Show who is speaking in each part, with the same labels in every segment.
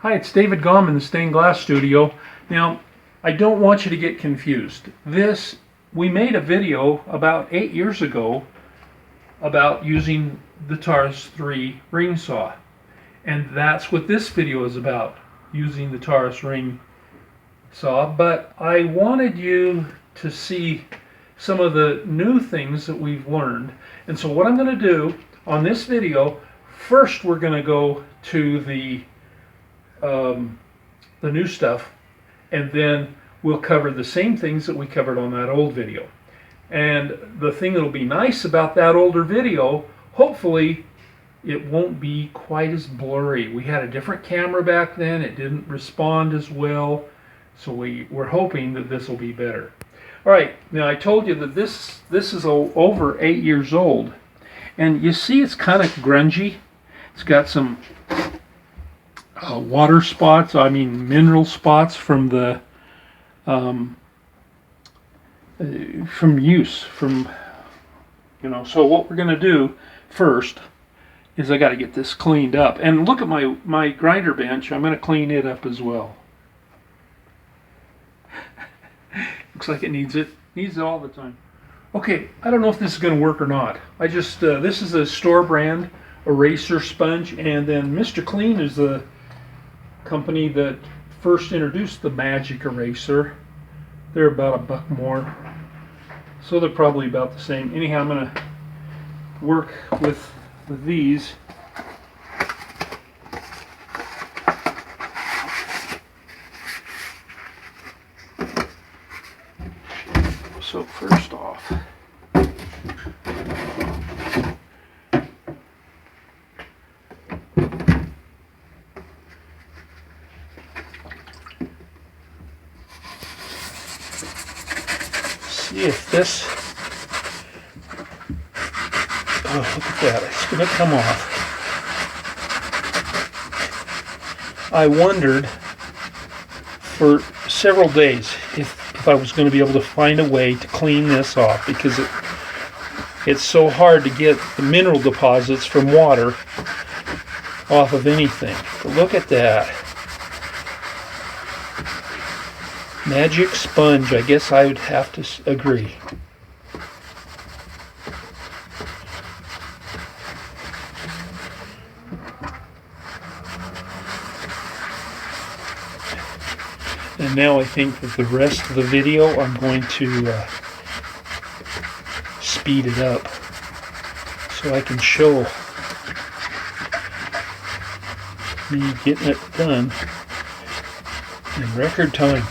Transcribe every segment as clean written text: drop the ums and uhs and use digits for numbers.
Speaker 1: Hi, it's David Gomm in the Stained Glass Studio. Now, I don't want you to get confused. We made a video about 8 years ago about using the Taurus Ring Saw. And that's what this video is about, using the Taurus Ring Saw. But I wanted you to see some of the new things that we've learned. And so what I'm going to do on this video, first we're going to go to the new stuff, and then we'll cover the same things that we covered on that old video. And the thing that'll be nice about that older video, hopefully it won't be quite as blurry. We had a different camera back then, it didn't respond as well, so we're hoping that this will be better. Alright, now I told you that this is over 8 years old, and you see it's kind of grungy. It's got some water spots, mineral spots from the use. So what we're going to do first is I got to get this cleaned up. And look at my grinder bench. I'm going to clean it up as well. Looks like it needs it. Needs it all the time. Okay, I don't know if this is going to work or not. This is a store brand eraser sponge, and then Mr. Clean is the company that first introduced the magic eraser. They're about $1 more, so they're probably about the same. Anyhow, I'm going to work with these. So first off, see if this, oh, look at that, it's going to come off. I wondered for several days if I was going to be able to find a way to clean this off, because it's so hard to get the mineral deposits from water off of anything. But look at that. Magic sponge, I guess I would have to agree. And now I think that the rest of the video I'm going to speed it up so I can show me getting it done in record time.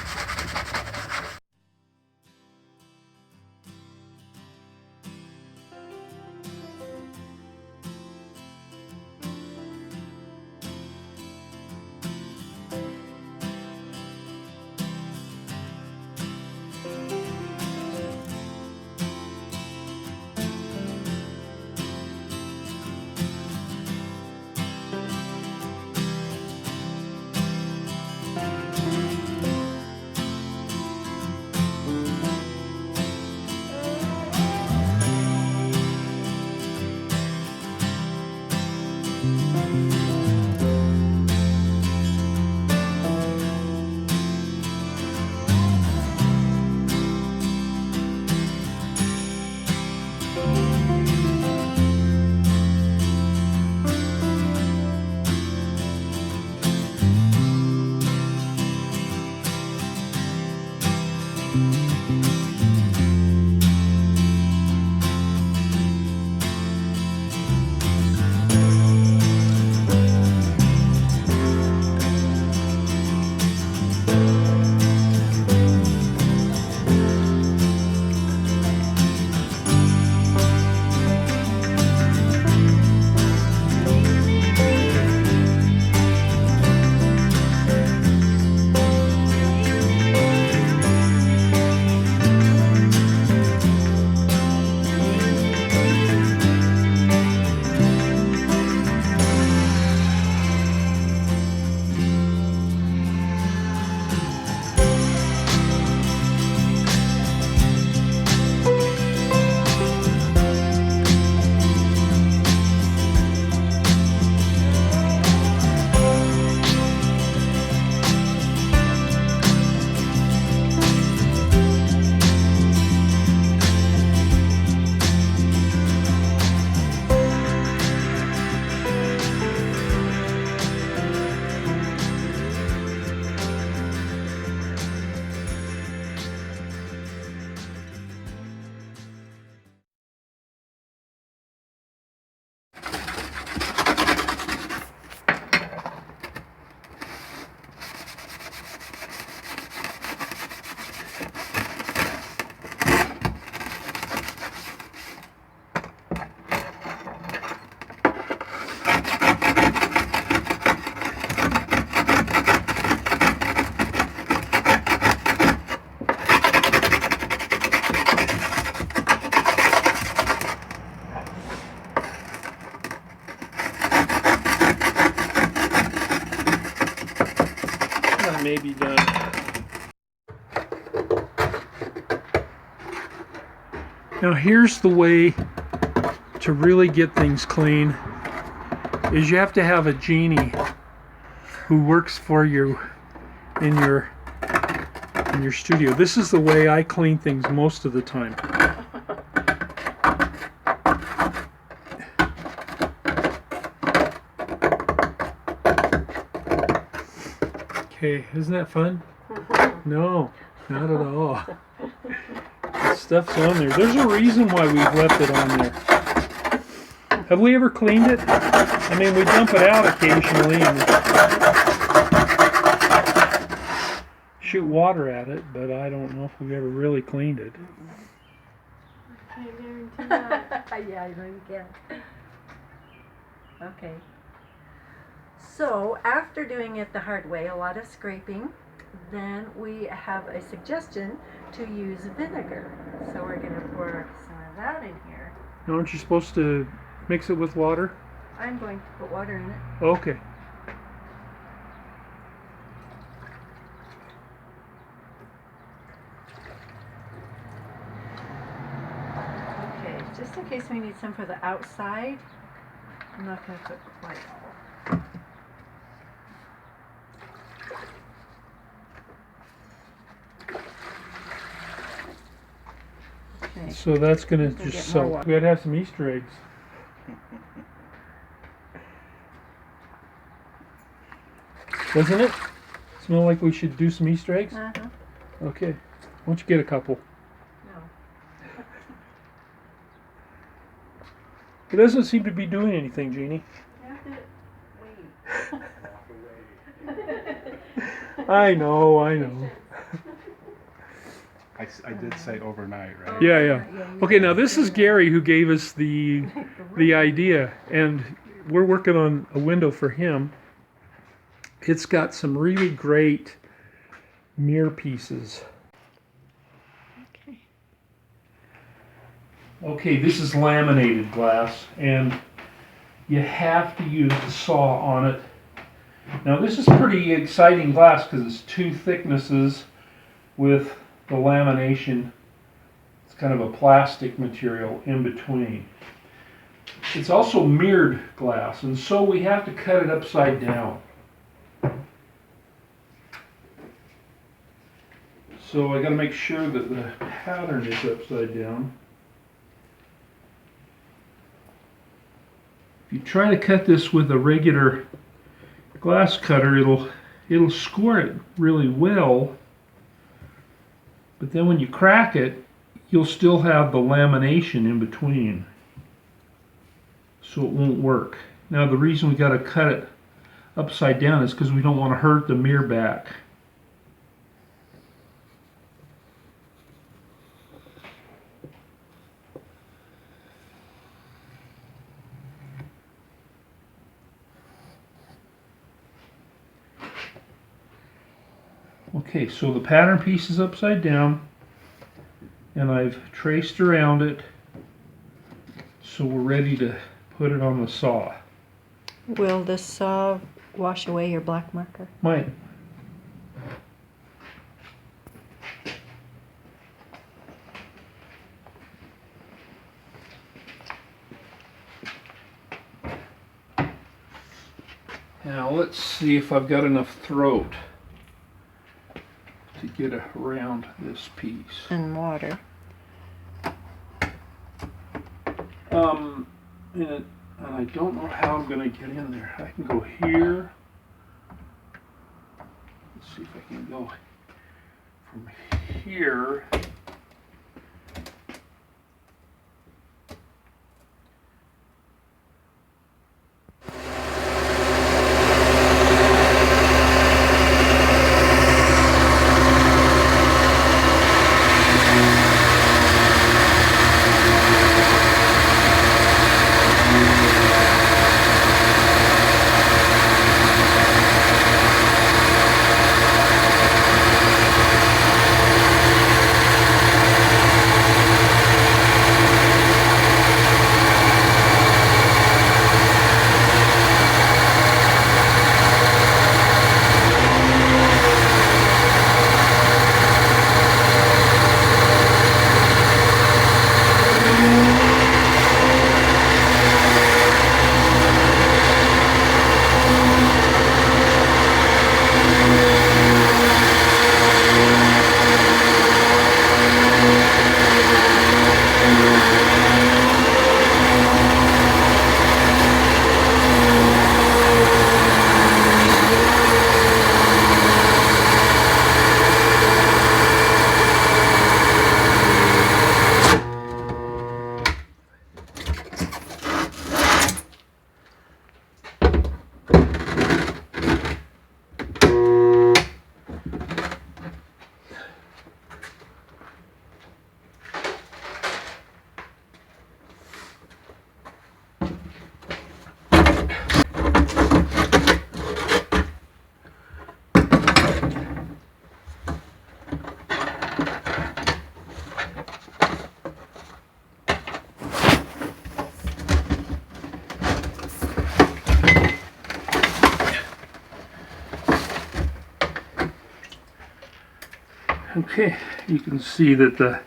Speaker 1: That may be done. Now here's the way to really get things clean, is you have to have a Jeanne who works for you in your studio. This is the way I clean things most of the time. Okay, isn't that fun? No, not at all. The stuff's on there. There's a reason why we've left it on there. Have we ever cleaned it? I mean, we dump it out occasionally and shoot water at it, but I don't know if we've ever really cleaned it.
Speaker 2: I can't guarantee that. Yeah, I know you can't. Okay. So, after doing it the hard way, a lot of scraping, then we have a suggestion to use vinegar. So we're going to pour some of that in here.
Speaker 1: Now, aren't you supposed to mix it with water?
Speaker 2: I'm going to put water in it.
Speaker 1: Okay.
Speaker 2: Okay, just in case we need some for the outside, I'm not going to put quite all. Okay.
Speaker 1: So that's going to just soak.
Speaker 2: water.
Speaker 1: We gotta have some Easter eggs. Doesn't it? Smell like we should do some Easter eggs?
Speaker 2: Uh-huh.
Speaker 1: Okay. Why don't you get a couple?
Speaker 2: No.
Speaker 1: It doesn't seem to be doing anything, Jeannie.
Speaker 2: You have to wait.
Speaker 1: I know.
Speaker 3: I did say overnight, right?
Speaker 1: Yeah. Okay, now this is Gary who gave us the idea, and we're working on a window for him. It's got some really great mirror pieces. Okay, this is laminated glass, and you have to use the saw on it. Now this is pretty exciting glass because it's two thicknesses with the lamination. It's kind of a plastic material in between. It's also mirrored glass, and so we have to cut it upside down. So I got to make sure that the pattern is upside down. If you try to cut this with a regular glass cutter, it'll score it really well. But then when you crack it, you'll still have the lamination in between. So it won't work. Now the reason we got to cut it upside down is because we don't want to hurt the mirror back. Okay, so the pattern piece is upside down, and I've traced around it, so we're ready to put it on the saw.
Speaker 2: Will the saw wash away your black marker?
Speaker 1: Might. Now let's see if I've got enough throat to get around this piece.
Speaker 2: And water.
Speaker 1: And I don't know how I'm going to get in there. I can go here. Let's see if I can go from here. Okay, you can see that the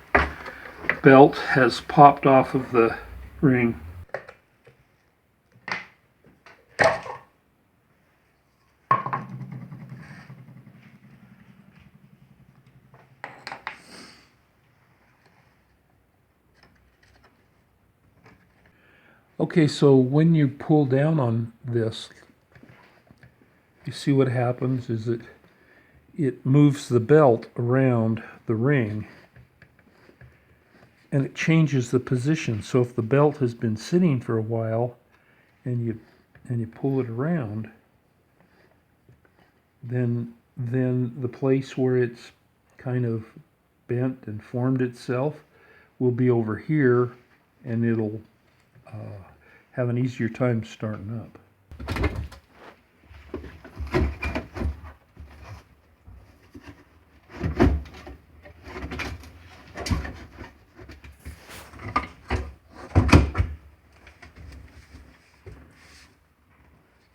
Speaker 1: belt has popped off of the ring. Okay, so when you pull down on this, you see what happens is it moves the belt around the ring and it changes the position. So if the belt has been sitting for a while and you pull it around, then the place where it's kind of bent and formed itself will be over here, and it'll have an easier time starting up.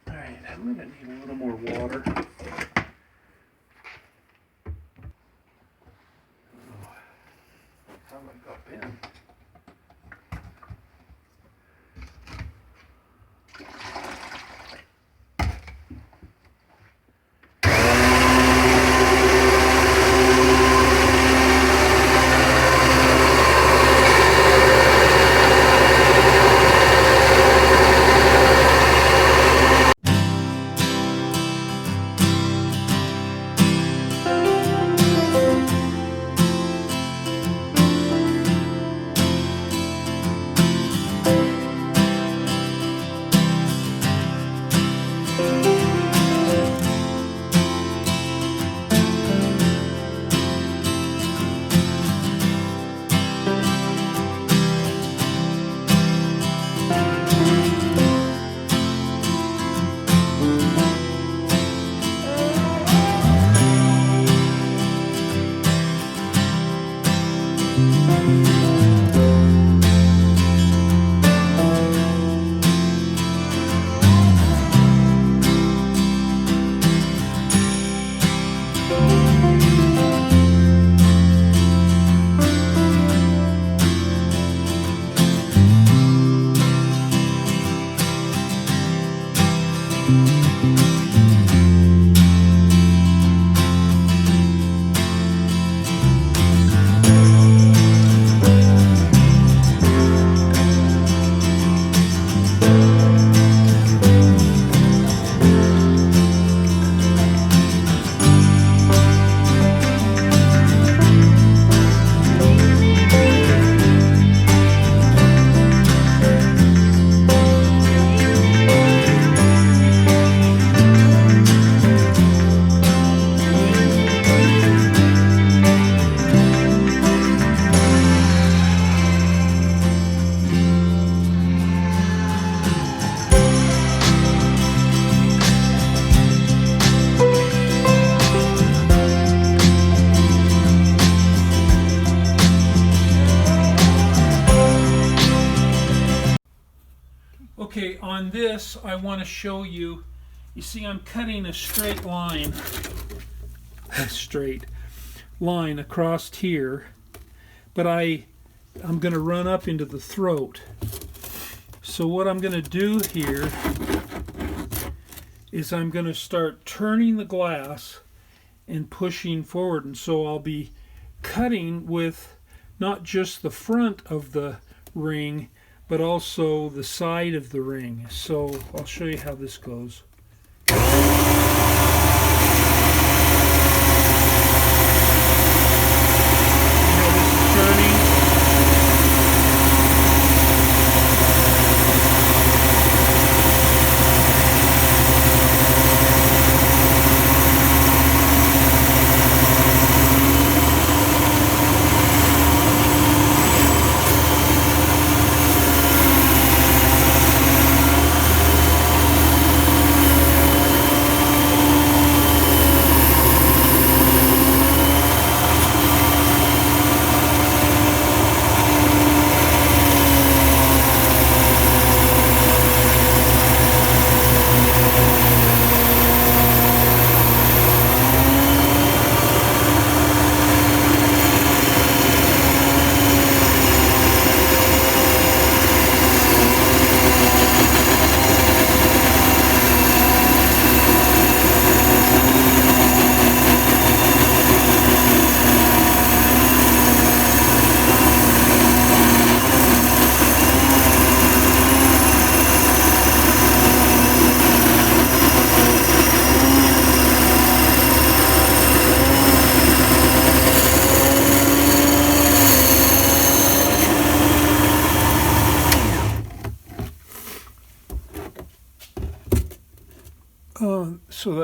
Speaker 1: Alright, I'm going to need a little more water. How I got in. Okay, on this I want to show you, you see I'm cutting a straight line, across here, but I'm going to run up into the throat. So what I'm going to do here is I'm going to start turning the glass and pushing forward, and so I'll be cutting with not just the front of the ring but also the side of the ring. So I'll show you how this goes.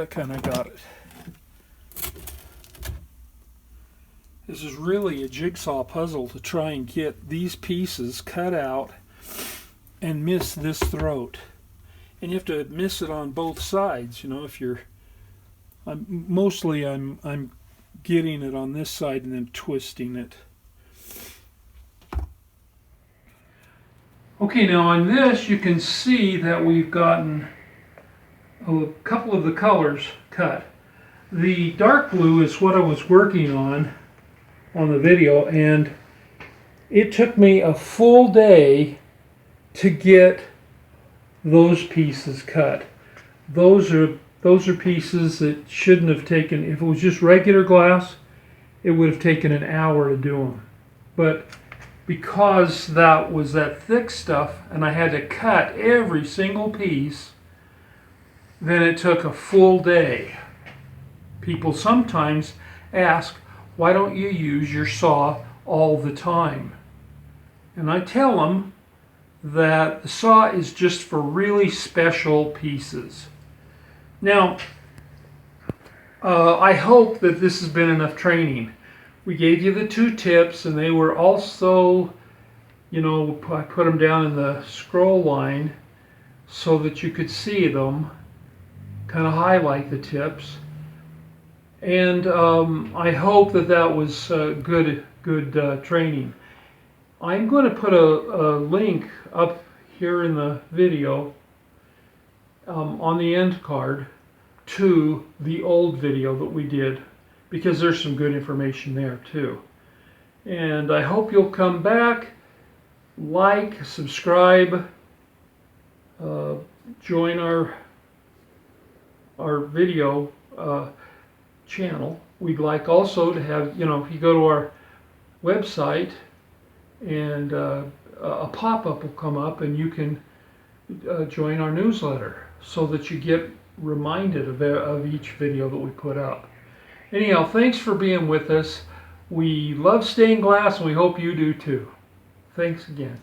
Speaker 1: kind of got it. This is really a jigsaw puzzle to try and get these pieces cut out and miss this throat. And you have to miss it on both sides, you know, if you're I'm getting it on this side and then twisting it. Okay, now on this you can see that we've gotten a couple of the colors cut. The dark blue is what I was working on the video, and it took me a full day to get those pieces cut. Those are pieces that shouldn't have taken, if it was just regular glass, it would have taken an hour to do them. But because that was that thick stuff and I had to cut every single piece, then it took a full day. People sometimes ask, why don't you use your saw all the time? And I tell them that the saw is just for really special pieces. Now, I hope that this has been enough training. We gave you the 2 tips, and they were also, you know, I put them down in the scroll line so that you could see them, kind of highlight the tips. And I hope that that was good training. I'm going to put a link up here in the video on the end card to the old video that we did, because there's some good information there too. And I hope you'll come back, like, subscribe, join our video channel. We'd like also to have, you know, if you go to our website, and a pop-up will come up and you can join our newsletter so that you get reminded of each video that we put up. Anyhow, thanks for being with us. We love stained glass and we hope you do too. Thanks again.